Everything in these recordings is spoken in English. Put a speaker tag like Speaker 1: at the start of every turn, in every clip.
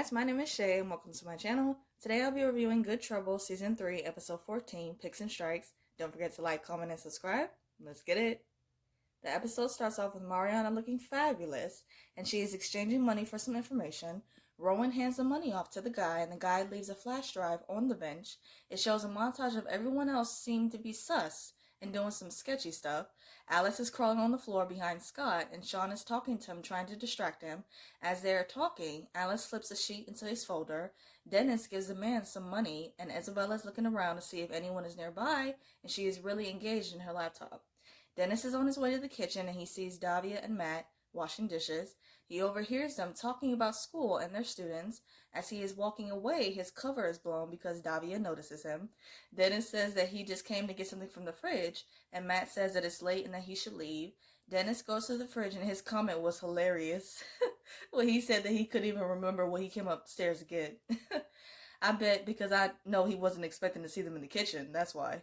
Speaker 1: guys, my name is Shay and welcome to my channel. Today I'll be reviewing Good Trouble Season 3, Episode 14, Picks and Strikes. Don't forget to like, comment, and subscribe. Let's get it. The episode starts off with Mariana looking fabulous, and she is exchanging money for some information. Rowan hands the money off to the guy, and the guy leaves a flash drive on the bench. It shows a montage of everyone else seemed to be sus and doing some sketchy stuff. Alice is crawling on the floor behind Scott, and Sean is talking to him, trying to distract him. As they are talking, Alice slips a sheet into his folder. Dennis gives the man some money, and Isabella is looking around to see if anyone is nearby, and she is really engaged in her laptop. Dennis is on his way to the kitchen, and he sees Davia and Matt washing dishes. He overhears them talking about school and their students. As he is walking away, his cover is blown because Davia notices him. Dennis says that he just came to get something from the fridge, and Matt says that it's late and that he should leave. Dennis goes to the fridge, and his comment was hilarious. When he said that he couldn't even remember what he came upstairs to get. I bet because I know he wasn't expecting to see them in the kitchen, that's why.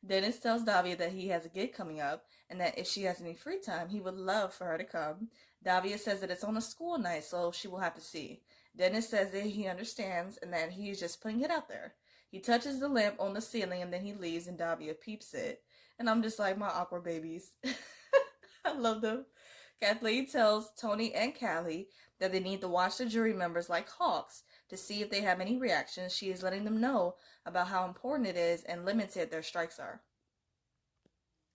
Speaker 1: Dennis tells Davia that he has a gig coming up and that if she has any free time, he would love for her to come. Davia says that it's on a school night, so she will have to see. Dennis says that he understands and that he is just putting it out there. He touches the lamp on the ceiling and then he leaves and Davia peeps it. And I'm just like, my awkward babies. I love them. Kathleen tells Tony and Callie that they need to watch the jury members like hawks to see if they have any reactions. She is letting them know about how important it is and limited their strikes are.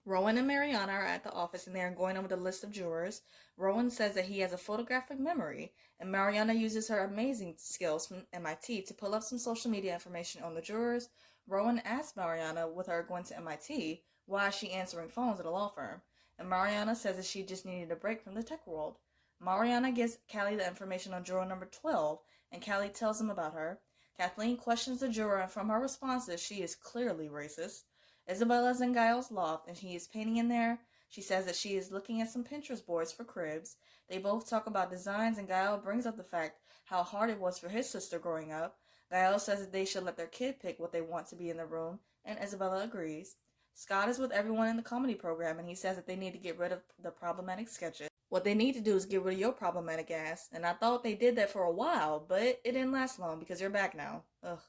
Speaker 1: Rowan and Mariana are at the office and they are going over the list of jurors. Rowan says that he has a photographic memory, and Mariana uses her amazing skills from MIT to pull up some social media information on the jurors. Rowan asks Mariana, with her going to MIT, why is she answering phones at a law firm? And Mariana says that she just needed a break from the tech world. Mariana gives Callie the information on juror number 12, and Callie tells him about her. Kathleen questions the juror, and from her responses, she is clearly racist. Isabella's in Giles' loft, and he is painting in there. She says that she is looking at some Pinterest boards for cribs. They both talk about designs, and Giles brings up the fact how hard it was for his sister growing up. Giles says that they should let their kid pick what they want to be in the room, and Isabella agrees. Scott is with everyone in the comedy program, and he says that they need to get rid of the problematic sketches. What they need to do is get rid of your problematic ass, and I thought they did that for a while, but it didn't last long because you're back now. Ugh.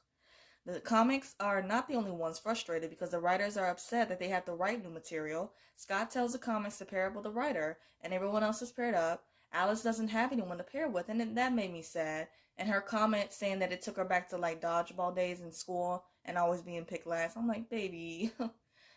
Speaker 1: The comics are not the only ones frustrated because the writers are upset that they have to write new material. Scott tells the comics to pair up with a writer, and everyone else is paired up. Alice doesn't have anyone to pair with, and that made me sad. And her comment saying that it took her back to like dodgeball days in school and always being picked last. I'm like, baby.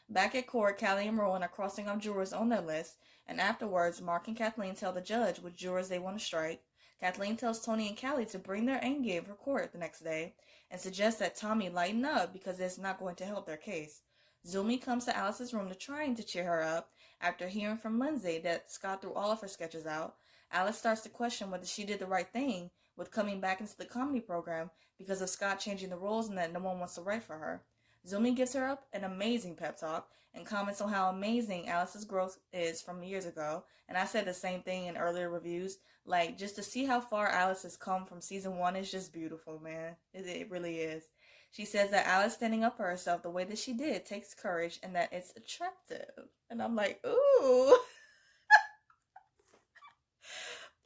Speaker 1: Back at court, Callie and Rowan are crossing off jurors on their list, and afterwards, Mark and Kathleen tell the judge which jurors they want to strike. Kathleen tells Tony and Callie to bring their A game for court the next day, and suggests that Tommy lighten up because it's not going to help their case. SUMI comes to Alice's room trying to cheer her up after hearing from Lindsay that Scott threw all of her sketches out. Alice starts to question whether she did the right thing with coming back into the comedy program because of Scott changing the rules and that no one wants to write for her. SUMI gives her up an amazing pep talk and comments on how amazing Alice's growth is from years ago. And I said the same thing in earlier reviews. Like, just to see how far Alice has come from season 1 is just beautiful, man. It really is. She says that Alice standing up for herself the way that she did takes courage and that it's attractive. And I'm like, ooh.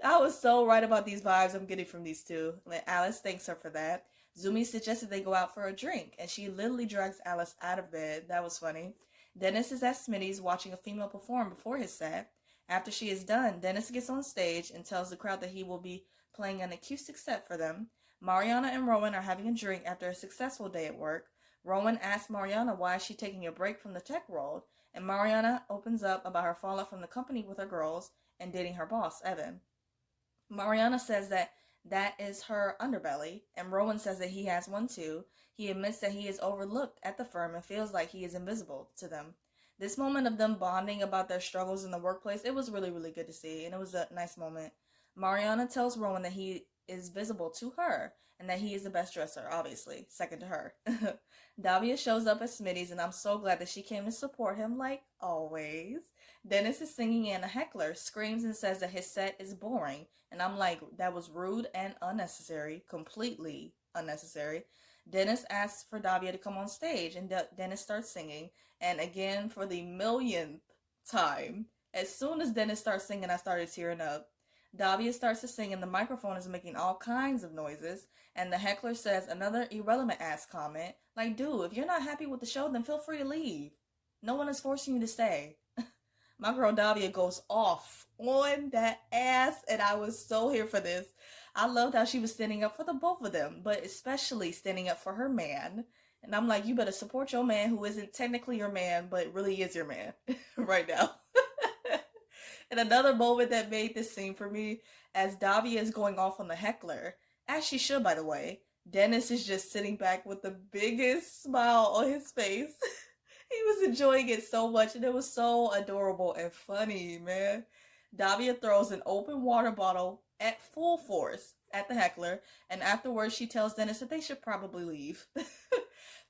Speaker 1: I was so right about these vibes I'm getting from these two. Alice thanks her for that. SUMI suggested they go out for a drink, and she literally drags Alice out of bed. That was funny. Dennis is at Smitty's watching a female perform before his set. After she is done, Dennis gets on stage and tells the crowd that he will be playing an acoustic set for them. Mariana and Rowan are having a drink after a successful day at work. Rowan asks Mariana why she's taking a break from the tech world, and Mariana opens up about her fallout from the company with her girls and dating her boss, Evan. Mariana says that is her underbelly, and Rowan says that he has one too. He admits that he is overlooked at the firm and feels like he is invisible to them. This moment of them bonding about their struggles in the workplace, it was really, really good to see, and it was a nice moment. Mariana tells Rowan that he is visible to her, and that he is the best dresser, obviously, second to her. Davia shows up at Smitty's, and I'm so glad that she came to support him, like always. Dennis is singing, and a heckler screams and says that his set is boring, and I'm like, that was rude and unnecessary, completely unnecessary. Dennis asks for Davia to come on stage, and Dennis starts singing, and again, for the millionth time, as soon as Dennis starts singing, I started tearing up. Davia starts to sing and the microphone is making all kinds of noises, and the heckler says another irrelevant ass comment, like, dude, if you're not happy with the show, then feel free to leave. No one is forcing you to stay. My girl Davia goes off on that ass, and I was so here for this. I loved how she was standing up for the both of them, but especially standing up for her man. And I'm like, you better support your man who isn't technically your man, but really is your man right now. And another moment that made this scene for me, as Davia is going off on the heckler, as she should, by the way, Dennis is just sitting back with the biggest smile on his face. He was enjoying it so much, and it was so adorable and funny, man. Davia throws an open water bottle at full force at the heckler, and afterwards she tells Dennis that they should probably leave.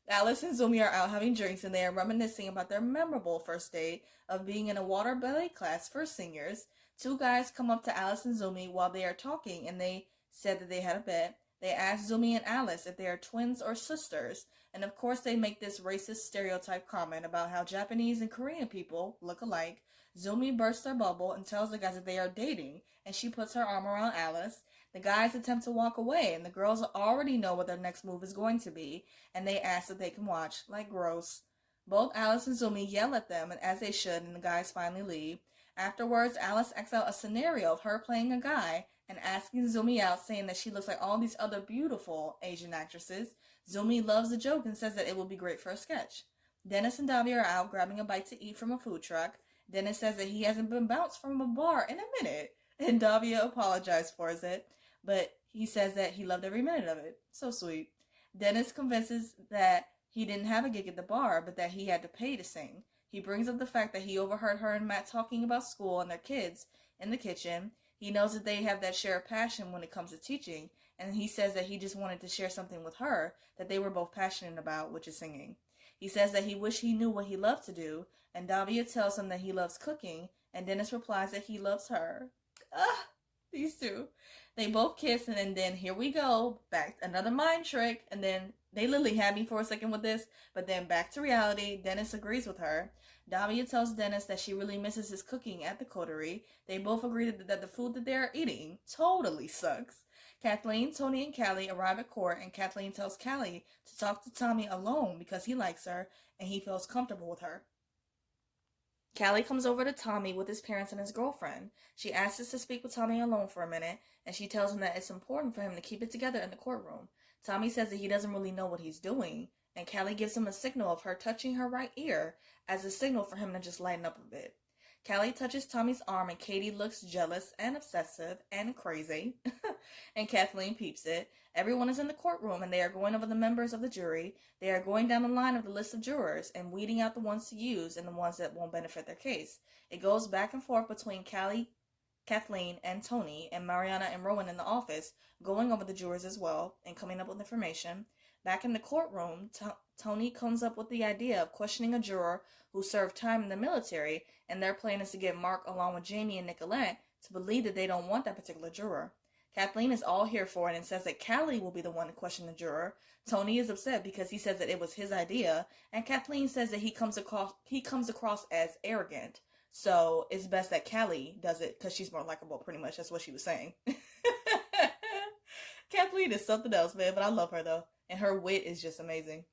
Speaker 1: Alice and Zumi are out having drinks, and they are reminiscing about their memorable first date of being in a water ballet class for seniors. Two guys come up to Alice and Zumi while they are talking, and they said that they had a bet. They ask Zumi and Alice if they are twins or sisters, and of course they make this racist stereotype comment about how Japanese and Korean people look alike. Zumi bursts their bubble and tells the guys that they are dating, and she puts her arm around Alice. The guys attempt to walk away, and the girls already know what their next move is going to be, and they ask if they can watch. Like, gross. Both Alice and Zumi yell at them, and as they should, and the guys finally leave. Afterwards, Alice acts out a scenario of her playing a guy and asking Zumi out, saying that she looks like all these other beautiful Asian actresses. Zumi loves the joke and says that it will be great for a sketch. Dennis and Davia are out grabbing a bite to eat from a food truck. Dennis says that he hasn't been bounced from a bar in a minute, and Davia apologized for it, but he says that he loved every minute of it. So sweet. Dennis convinces that he didn't have a gig at the bar, but that he had to pay to sing. He brings up the fact that he overheard her and Matt talking about school and their kids in the kitchen. He knows that they have that shared passion when it comes to teaching, and he says that he just wanted to share something with her that they were both passionate about, which is singing. He says that he wished he knew what he loved to do, and Davia tells him that he loves cooking, and Dennis replies that he loves her. Ah, these two. They both kiss, and then here we go, back another mind trick, and then they literally had me for a second with this, but then back to reality. Dennis agrees with her. Davia tells Dennis that she really misses his cooking at the coterie. They both agree that the food that they are eating totally sucks. Kathleen, Tony, and Callie arrive at court, and Kathleen tells Callie to talk to Tommy alone because he likes her and he feels comfortable with her. Callie comes over to Tommy with his parents and his girlfriend. She asks us to speak with Tommy alone for a minute, and she tells him that it's important for him to keep it together in the courtroom. Tommy says that he doesn't really know what he's doing, and Callie gives him a signal of her touching her right ear as a signal for him to just lighten up a bit. Callie touches Tommy's arm, and Katie looks jealous and obsessive and crazy, and Kathleen peeps it. Everyone is in the courtroom, and they are going over the members of the jury. They are going down the line of the list of jurors and weeding out the ones to use and the ones that won't benefit their case. It goes back and forth between Callie, Kathleen, and Tony, and Mariana and Rowan in the office, going over the jurors as well and coming up with information. Back in the courtroom, Tony comes up with the idea of questioning a juror who served time in the military, and their plan is to get Mark along with Jamie and Nicolette to believe that they don't want that particular juror. Kathleen is all here for it and says that Callie will be the one to question the juror. Tony is upset because he says that it was his idea, and Kathleen says that he comes across as arrogant. So it's best that Callie does it because she's more likable, pretty much. That's what she was saying. Kathleen is something else, man, but I love her though, and her wit is just amazing.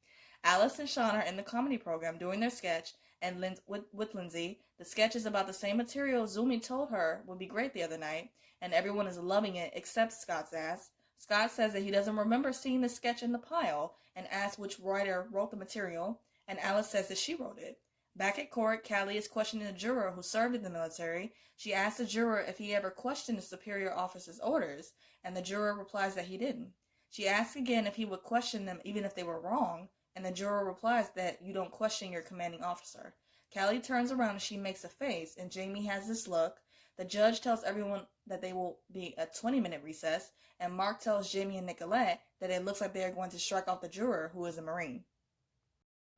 Speaker 1: Alice and Sean are in the comedy program doing their sketch, and with Lindsay. The sketch is about the same material Zumi told her would be great the other night, and everyone is loving it except Scott's ass. Scott says that he doesn't remember seeing the sketch in the pile and asks which writer wrote the material, and Alice says that she wrote it. Back at court, Callie is questioning a juror who served in the military. She asks the juror if he ever questioned a superior officer's orders, and the juror replies that he didn't. She asks again if he would question them even if they were wrong, and the juror replies that you don't question your commanding officer. Callie turns around and she makes a face, and Jamie has this look. The judge tells everyone that they will be a 20-minute recess, and Mark tells Jamie and Nicolette that it looks like they are going to strike off the juror who is a Marine.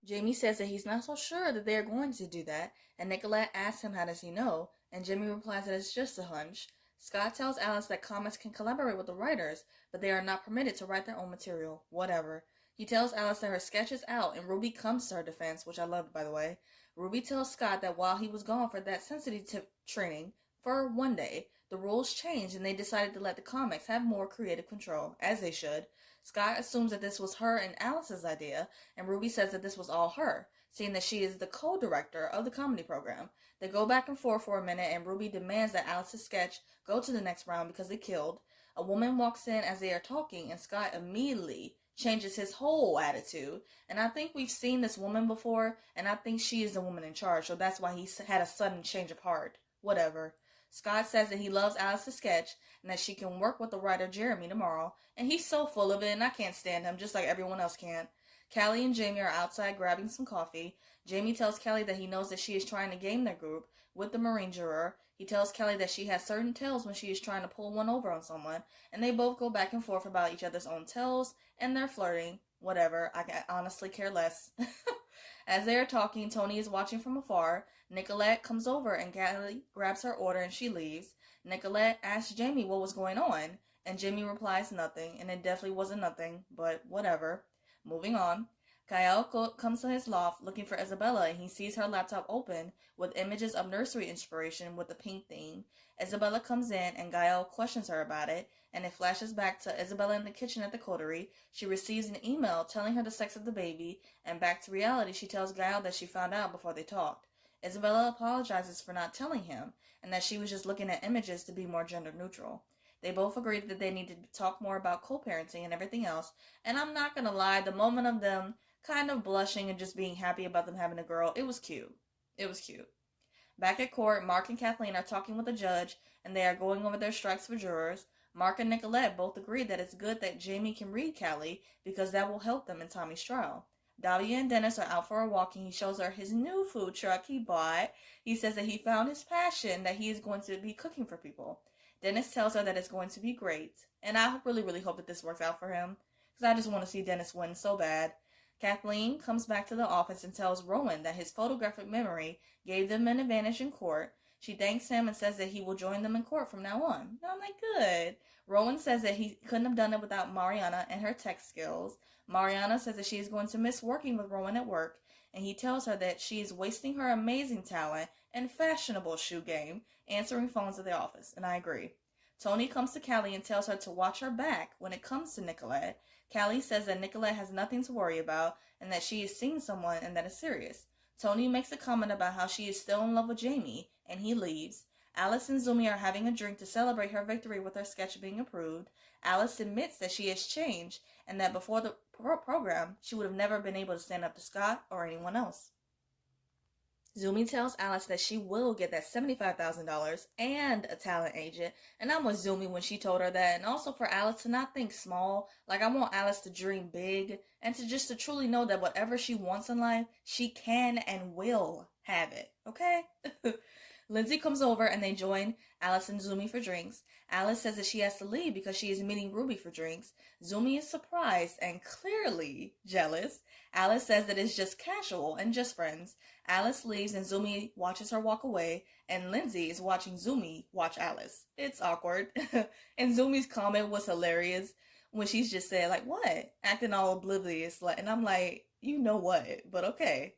Speaker 1: Jamie says that he's not so sure that they are going to do that, and Nicolette asks him how does he know, and Jamie replies that it's just a hunch. Scott tells Alice that comics can collaborate with the writers, but they are not permitted to write their own material. Whatever. He tells Alice that her sketch is out, and Ruby comes to her defense, which I loved, by the way. Ruby tells Scott that while he was gone for that sensitive training, For one day, the rules changed and they decided to let the comics have more creative control, as they should. Scott assumes that this was her and Alice's idea, and Ruby says that this was all her, seeing that she is the co-director of the comedy program. They go back and forth for a minute, and Ruby demands that Alice's sketch go to the next round because they killed. A woman walks in as they are talking, and Scott immediately changes his whole attitude. And I think we've seen this woman before, and I think she is the woman in charge, so that's why he had a sudden change of heart. Whatever. Scott says that he loves Alice's sketch and that she can work with the writer Jeremy tomorrow, and he's so full of it, and I can't stand him, just like everyone else can't. Callie and Jamie are outside grabbing some coffee. Jamie tells Callie that he knows that she is trying to game their group with the Marine juror. He tells Callie that she has certain tells when she is trying to pull one over on someone, and they both go back and forth about each other's own tells, and they're flirting. Whatever, I honestly care less. As they are talking, Tony is watching from afar. Nicolette comes over and Callie grabs her order and she leaves. Nicolette asks Jamie what was going on, and Jamie replies nothing, and it definitely wasn't nothing, but whatever. Moving on. Gael comes to his loft looking for Isabella, and he sees her laptop open with images of nursery inspiration with the pink theme. Isabella comes in, and Gael questions her about it, and it flashes back to Isabella in the kitchen at the coterie. She receives an email telling her the sex of the baby, and back to reality, she tells Gael that she found out before they talked. Isabella apologizes for not telling him, and that she was just looking at images to be more gender neutral. They both agreed that they needed to talk more about co-parenting and everything else, and I'm not gonna lie, the moment of them kind of blushing and just being happy about them having a girl, it was cute. It was cute. Back at court, Mark and Kathleen are talking with the judge, and they are going over their strikes for jurors. Mark and Nicolette both agree that it's good that Jamie can read Callie because that will help them in Tommy's trial. Davia and Dennis are out for a walk, and he shows her his new food truck he bought. He says that he found his passion, that he is going to be cooking for people. Dennis tells her that it's going to be great, and I really, really hope that this works out for him, because I just want to see Dennis win so bad. Kathleen comes back to the office and tells Rowan that his photographic memory gave them an advantage in court. She thanks him and says that he will join them in court from now on. And I'm like, good. Rowan says that he couldn't have done it without Mariana and her tech skills. Mariana says that she is going to miss working with Rowan at work, and he tells her that she is wasting her amazing talent and fashionable shoe game answering phones at the office, and I agree. Tony comes to Callie and tells her to watch her back when it comes to Nicolette. Callie says that Nicolette has nothing to worry about and that she is seeing someone and that is serious. Tony makes a comment about how she is still in love with Jamie, and he leaves. Alice and Zumi are having a drink to celebrate her victory with her sketch being approved. Alice admits that she has changed and that before the program, she would have never been able to stand up to Scott or anyone else. Zumi tells Alice that she will get that $75,000 and a talent agent, and I'm with Zumi when she told her that, and also for Alice to not think small. Like, I want Alice to dream big, and to truly know that whatever she wants in life, she can and will have it, okay? Lindsay comes over and they join Alice and Zumi for drinks. Alice says that she has to leave because she is meeting Ruby for drinks. Zumi is surprised and clearly jealous. Alice says that it's just casual and just friends. Alice leaves and Zumi watches her walk away, and Lindsay is watching Zumi watch Alice. It's awkward. And Zumi's comment was hilarious when she's just said, like, what? Acting all oblivious. And I'm like, you know what? But okay.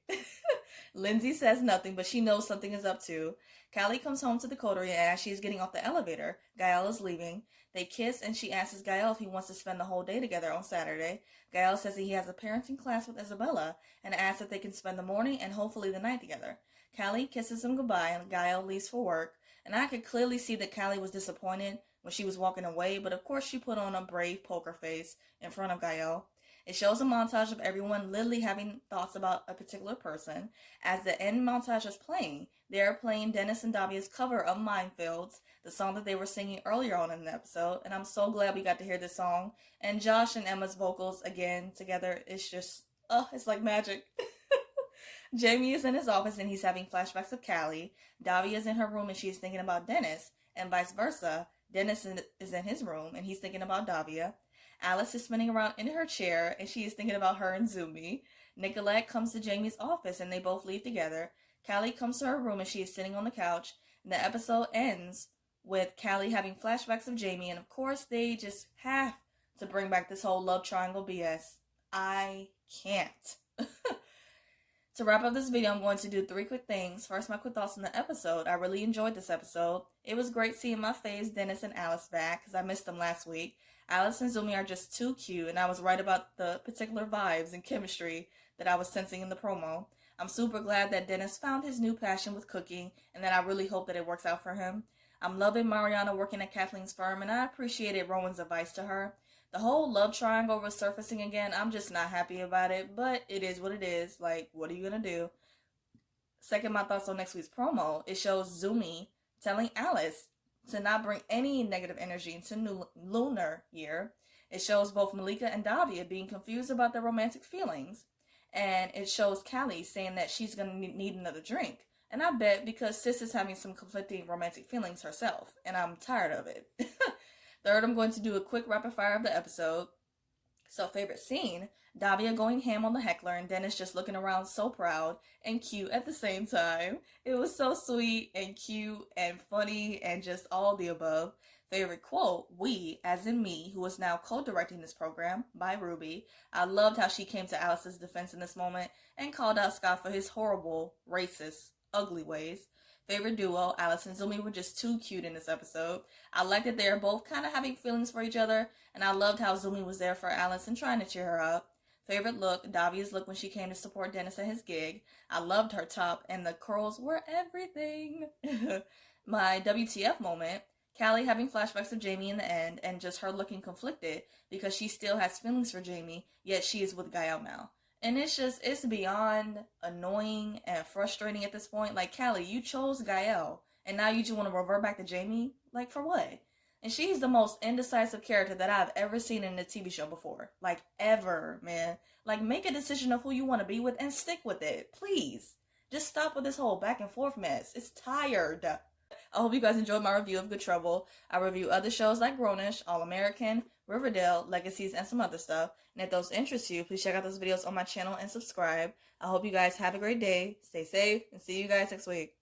Speaker 1: Lindsay says nothing, but she knows something is up too. Callie comes home to the coterie, and as she is getting off the elevator, Gael is leaving. They kiss, and she asks Gael if he wants to spend the whole day together on Saturday. Gael says that he has a parenting class with Isabella, and asks if they can spend the morning and hopefully the night together. Callie kisses him goodbye, and Gael leaves for work. And I could clearly see that Callie was disappointed when she was walking away, but of course she put on a brave poker face in front of Gael. It shows a montage of everyone literally having thoughts about a particular person. As the end montage is playing, they are playing Dennis and Davia's cover of Minefields, the song that they were singing earlier on in the episode, and I'm so glad we got to hear this song. And Josh and Emma's vocals again together, it's just, it's like magic. Jamie is in his office and he's having flashbacks of Callie. Davia is in her room and she's thinking about Dennis, and vice versa. Dennis is in his room and he's thinking about Davia. Alice is spinning around in her chair, and she is thinking about her and Zumi. Nicolette comes to Jamie's office, and they both leave together. Callie comes to her room, and she is sitting on the couch. And the episode ends with Callie having flashbacks of Jamie, and of course, they just have to bring back this whole love triangle BS. I can't. To wrap up this video, I'm going to do 3 quick things. First, my quick thoughts on the episode. I really enjoyed this episode. It was great seeing my faves Dennis and Alice back because I missed them last week. Alice and Zumi are just too cute, and I was right about the particular vibes and chemistry that I was sensing in the promo. I'm super glad that Dennis found his new passion with cooking, and that I really hope that it works out for him. I'm loving Mariana working at Kathleen's firm, and I appreciated Rowan's advice to her. The whole love triangle resurfacing again, I'm just not happy about it, but it is what it is. Like, what are you gonna do? Second, my thoughts on next week's promo. It shows Zumi telling Alice to not bring any negative energy into new lunar year. It shows both Malika and Davia being confused about their romantic feelings. And it shows Callie saying that she's gonna need another drink. And I bet because Sis is having some conflicting romantic feelings herself, and I'm tired of it. Third, I'm going to do a quick rapid fire of the episode. So, favorite scene, Davia going ham on the heckler and Dennis just looking around so proud and cute at the same time. It was so sweet and cute and funny and just all the above. Favorite quote, we, as in me, who is now co-directing this program, by Ruby. I loved how she came to Alice's defense in this moment and called out Scott for his horrible, racist, ugly ways. Favorite duo, Alice and Zumi were just too cute in this episode. I liked that they are both kind of having feelings for each other, and I loved how Zumi was there for Alice and trying to cheer her up. Favorite look, Davia's look when she came to support Dennis at his gig. I loved her top, and the curls were everything. My WTF moment, Callie having flashbacks of Jamie in the end, and just her looking conflicted because she still has feelings for Jamie, yet she is with Gael now. And it's beyond annoying and frustrating at this point. Like, Callie, you chose Gael, and now you just want to revert back to Jamie? Like, for what? And she's the most indecisive character that I've ever seen in a TV show before. Like, ever, man. Like, make a decision of who you want to be with and stick with it. Please. Just stop with this whole back and forth mess. It's tired. I hope you guys enjoyed my review of Good Trouble. I review other shows like Grownish, All American, Riverdale, Legacies, and some other stuff. And if those interest you, please check out those videos on my channel and subscribe. I hope you guys have a great day, stay safe, and see you guys next week.